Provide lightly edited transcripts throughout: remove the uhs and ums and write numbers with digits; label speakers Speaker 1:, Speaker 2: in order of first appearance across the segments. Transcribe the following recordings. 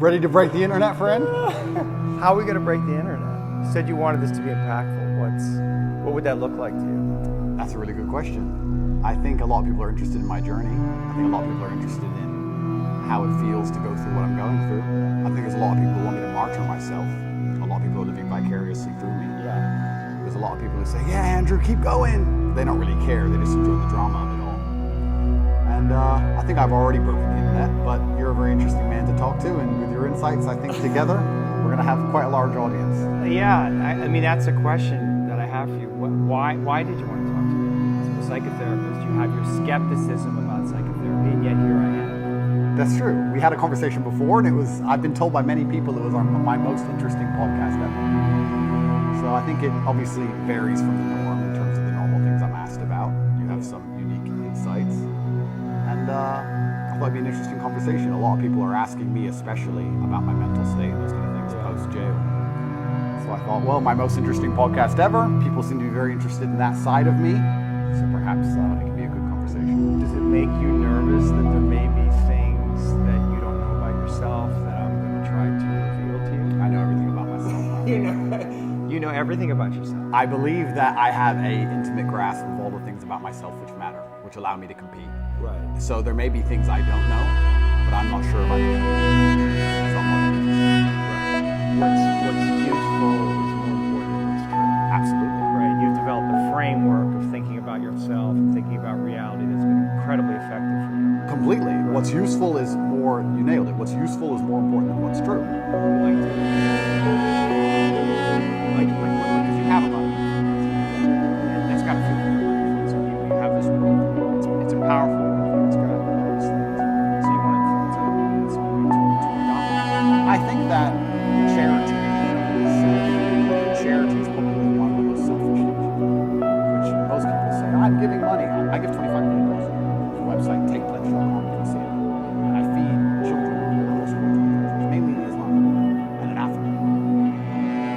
Speaker 1: Ready to break the internet, friend?
Speaker 2: How are we going to break the internet? You said you wanted this to be impactful. What would that look like to you?
Speaker 1: That's a really good question. I think a lot of people are interested in my journey. I think a lot of people are interested in how it feels to go through what I'm going through. I think there's a lot of people who want me to martyr myself. A lot of people are living vicariously through me.
Speaker 2: Yeah.
Speaker 1: There's a lot of people who say, yeah, Andrew, keep going. They don't really care. They just enjoy the drama of it all. And I think I've already broken the internet, but you're a very interesting man to talk to. And with your insights, I think together, we're going to have quite a large audience.
Speaker 2: Yeah, I mean, that's a question that I have for you. Why did you want to talk to me? As a psychotherapist, you have your skepticism about psychotherapy, and yet here I am.
Speaker 1: That's true. We had a conversation before, and I've been told by many people it was my most interesting podcast ever. So I think it obviously varies from the norm in terms of the normal things I'm asked about. You have some unique insights. And I thought it'd be an interesting conversation. A lot of people are asking me especially about my mental state and those kind of things post-jail. So I thought, well, my most interesting podcast ever. People seem to be very interested in that side of me. So perhaps it could be a good conversation.
Speaker 2: Does it make you nervous that there may be things that you don't know about yourself that I'm going to try to reveal to you?
Speaker 1: I know everything about myself.
Speaker 2: You know everything about yourself.
Speaker 1: I believe that I have an intimate grasp of all the things about myself which matter, which allow me to compete.
Speaker 2: Right.
Speaker 1: So there may be things I don't know, but I'm not sure if I do. So I'm not interested.
Speaker 2: Right. What's useful is more important than what's true.
Speaker 1: Absolutely.
Speaker 2: Right. You've developed a framework of thinking about yourself and thinking about reality that's been incredibly effective for you.
Speaker 1: Completely. What's useful is more, you nailed it, what's useful is more important than what's true.
Speaker 2: Like because you have a lot of influence. And that's got to feel good influence on people. You have this world. It's a powerful world. It's got all these things. So you want to influence other people in some way to adopt.
Speaker 1: I think that charity is probably one of the most selfish things, which most people say, I'm giving money. I give $25 million to the website, takepledge.com, you can see it. And I feed children across the world, mainly in Islam and in Africa.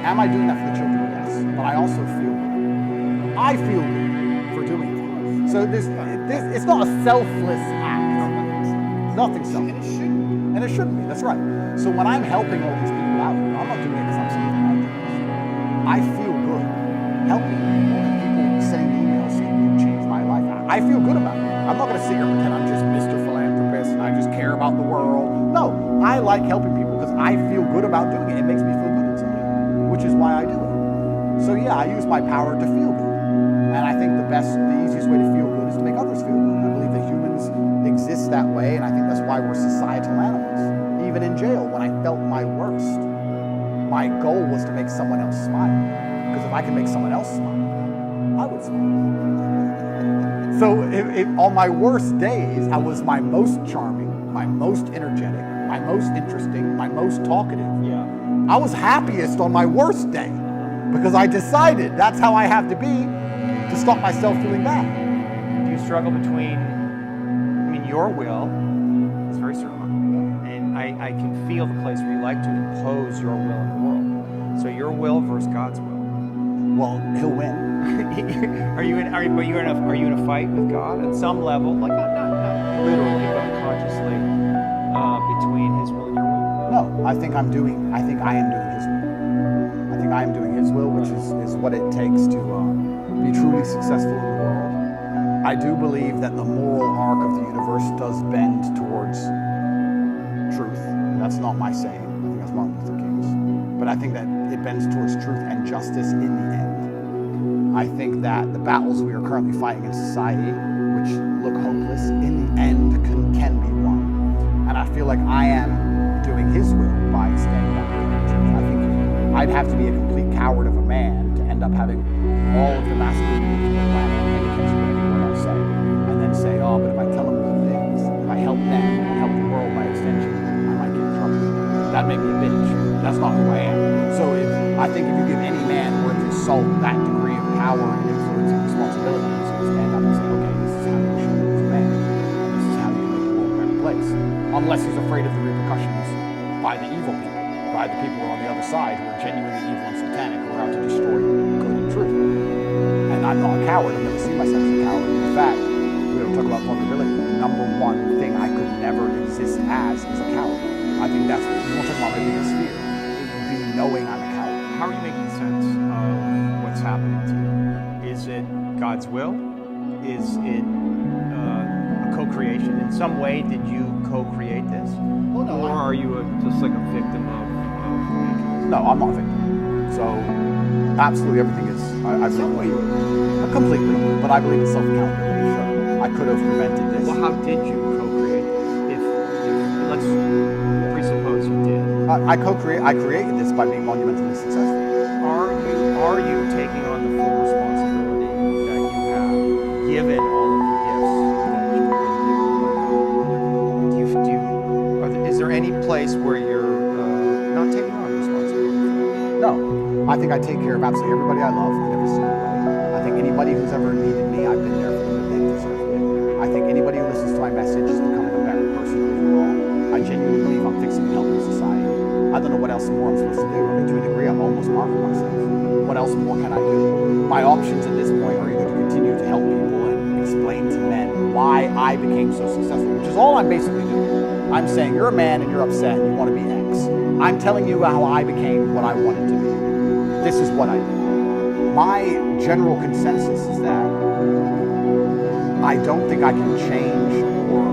Speaker 1: Am I doing that for the children? Yes. But I also feel good. I feel good for doing it. So it's not a selfless act. Nothing selfless. And it shouldn't be, that's right. So when I'm helping all these people out, I'm not doing it because I'm something I feel good helping people sending emails saying you changed my life. I feel good about it. I'm not going to sit here and pretend I'm just Mr. Philanthropist and I just care about the world. No, I like helping people because I feel good about doing it. It makes me feel good inside, which is why I do it. So yeah, I use my power to feel good. And I think the easiest way to feel good is to make others feel good. I believe that humans exist that way, and I think that's why we're societal animals. Even in jail, when I felt my worst, my goal was to make someone else smile. Because if I can make someone else smile, I would smile. So if on my worst days, I was my most charming, my most energetic, my most interesting, my most talkative.
Speaker 2: Yeah.
Speaker 1: I was happiest on my worst day because I decided that's how I have to be to stop myself feeling bad.
Speaker 2: Do you struggle between, your will is very strong, and I can feel the place where you like to impose your will in the world. So your will versus God's will.
Speaker 1: Well, he'll win.
Speaker 2: Are you in a fight with God at some level, like not literally, but consciously, between His will and your will?
Speaker 1: No, I think I am doing His will. I think I am doing His will, which is what it takes to be truly successful in the world. I do believe that the moral arc of the universe does bend towards truth. That's not my saying. I think that's Martin Luther King's. But I think that it bends towards truth and justice in the end. I think that the battles we are currently fighting in society, which look hopeless, in the end can be won. And I feel like I am doing His will by standing up for the truth. I think I'd have to be a complete coward of a man to end up having all of the masculinity of the planet and then say, oh, but if I tell them good things, if I help them and help the world by extension, I might get in trouble. That'd make me a bitch. That's not who I am. So I think if you give any man worth his salt that degree of power and influence and responsibility, he's going to stand up and say, okay, this is how you should be as a man. And this is how you make the world a better place. Unless he's afraid of the repercussions by the evil people, by the people who are on the other side who are genuinely evil and satanic, who are out to destroy good and truth. And I'm not a coward. I've never seen myself as a coward. In fact, we don't talk about vulnerability. The number one thing I could never exist as is a coward. I think that's, you want to talk about my biggest fear. It would be knowing I'm a coward.
Speaker 2: How are you making sense of what's happening to you? Is it God's will? Is it a co-creation? In some way, did you co-create this?
Speaker 1: Well, no,
Speaker 2: or are you just like a victim of making this?
Speaker 1: No, I'm not a victim. So absolutely everything is, I believe, completely, but I believe in self-accountability. Sure. I could have prevented this.
Speaker 2: Well, how did you co-create this? If let's presuppose you did.
Speaker 1: I created this by being monumentally successful.
Speaker 2: Are you taking on the full responsibility that you have given all of the gifts that you've been given? Is there any place where you're not taking on responsibility?
Speaker 1: No, I think I take care of absolutely everybody I love in every single way. I think anybody who's ever needed me, I've been there for them, and they deserve me. I think anybody who listens to my message is becoming a better person overall. I genuinely believe I'm fixing and helping society. I don't know what else more I'm supposed to do. I mean, to a degree, I'm almost marking myself. What else more can I do? My options at this point are either to continue to help people and explain to men why I became so successful, which is all I'm basically doing. I'm saying you're a man and you're upset and you want to be X. I'm telling you how I became what I wanted to be. This is what I did. My general consensus is that I don't think I can change or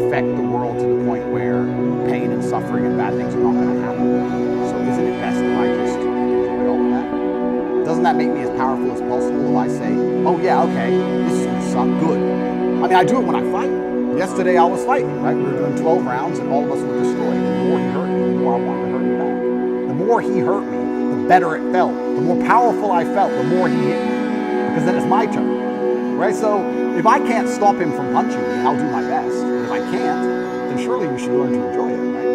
Speaker 1: affect the world to the point where pain and suffering and bad things are not going to happen. So isn't it best if I just enjoy all of that? Doesn't that make me as powerful as possible if I say, oh yeah, okay, this is going to suck, good. I mean, I do it when I fight. Yesterday I was fighting, right? We were doing 12 rounds and all of us were destroyed. The more he hurt me, the more I wanted to hurt him back. The more he hurt me, the better it felt. The more powerful I felt, the more he hit me. Because then it's my turn, right? So if I can't stop him from punching me, I'll do my best. And if I can't, then surely we should learn to enjoy it, right?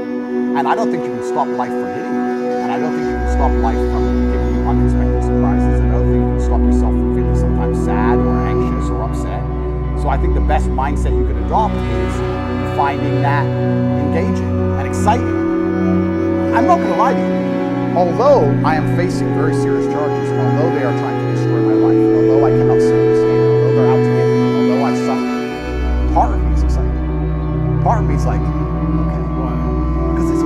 Speaker 1: And I don't think you can stop life from hitting you. And I don't think you can stop life from giving you unexpected surprises. And I don't think you can stop yourself from feeling sometimes sad or anxious or upset. So I think the best mindset you can adopt is finding that engaging and exciting. I'm not going to lie to you. Although I am facing very serious charges, and although they are trying to destroy my life, and although I cannot sleep the same, although they're out to get me, and although I've suffered, part of me is excited. Part of me is like, okay, why? Because it's a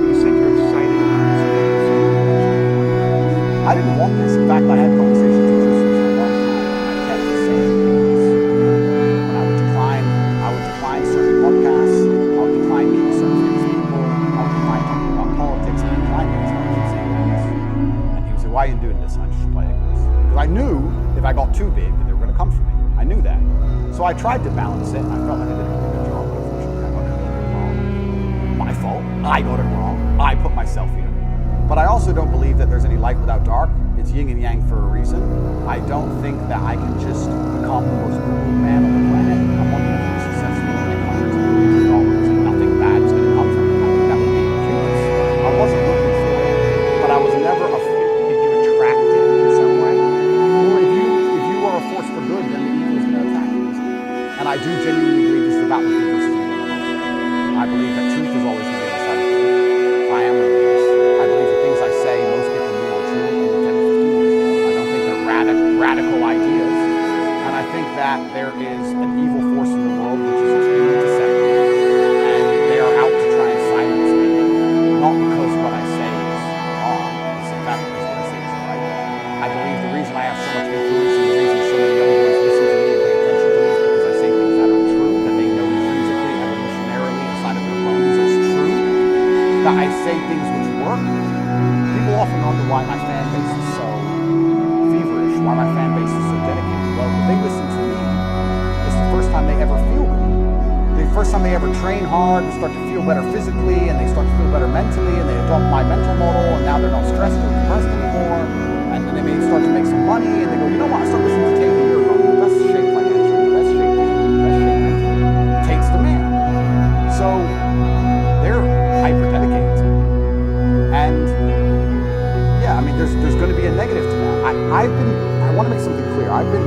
Speaker 2: You said you're excited about this.
Speaker 1: I didn't want this. In fact, I had conversations with Christians for a long time. I kept saying things. When I would decline certain podcasts, I would decline meeting certain famous people, I would decline talking about politics, and I declined things. And he would say, why are you doing this? And I just play it. Because I knew if I got too big, that they were going to come for me. I knew that. So I tried to balance it, and I felt like I did a pretty good job, but unfortunately I got it wrong. My fault. I got it wrong. I put myself here. But I also don't believe that there's any light without dark. It's yin and yang for a reason. I don't think that I can just become the most brutal man on the planet. I want to be successful and make hundreds of millions of dollars and nothing bad is going to come from it. I think that would be ridiculous. I wasn't looking for it, but I was never afraid.
Speaker 2: Did you attract it in some way?
Speaker 1: Well, if you are a force for good, then the evil is going to attack you. And I do genuinely believe this is about the good versus evil. I believe that truth is always going to be on the side of truth. I am religious. I believe the things I say, most people knew were true only 10 to 15 years ago. I don't think they're radical ideas. And I think that there is an evil force in the world which is extremely deceptive. And they are out to try and silence me. Not because what I say is wrong. It's in fact because what I say is right. I believe the reason I have so much influence and the reason so many young boys listen to me and pay attention to me is because I say things that are true, that they know intrinsically, evolutionarily, inside of their bones as true. That I say things which work. People often wonder why my fan base is so feverish, why my fan base is so dedicated. Well, if they listen to me, it's the first time they ever feel good. The first time they ever train hard and start to feel better physically, and they start to feel better mentally, and they adopt my mental model, and now they're not stressed or depressed anymore, and then they may start to make some money, and they go, you know what, I start listening to Tate a year ago, the best shape financially, the best shape physically, the best shape mentally. Tate's the man. So they're hyper dedicated to me. And yeah, I mean, there's going to be a negative to that. I want to make something clear. I've been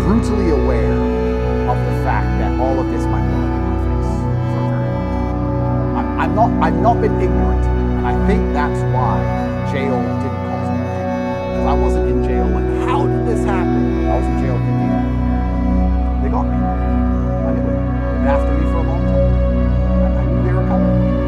Speaker 1: brutally aware of the fact that all of this might blow up in my face for a very long time. I've not been ignorant, and I think that's why jail didn't cause me pain. Because I wasn't in jail like, how did this happen? I was in jail thinking, they got me. I knew it. They've been after me for a long time. I knew they were coming.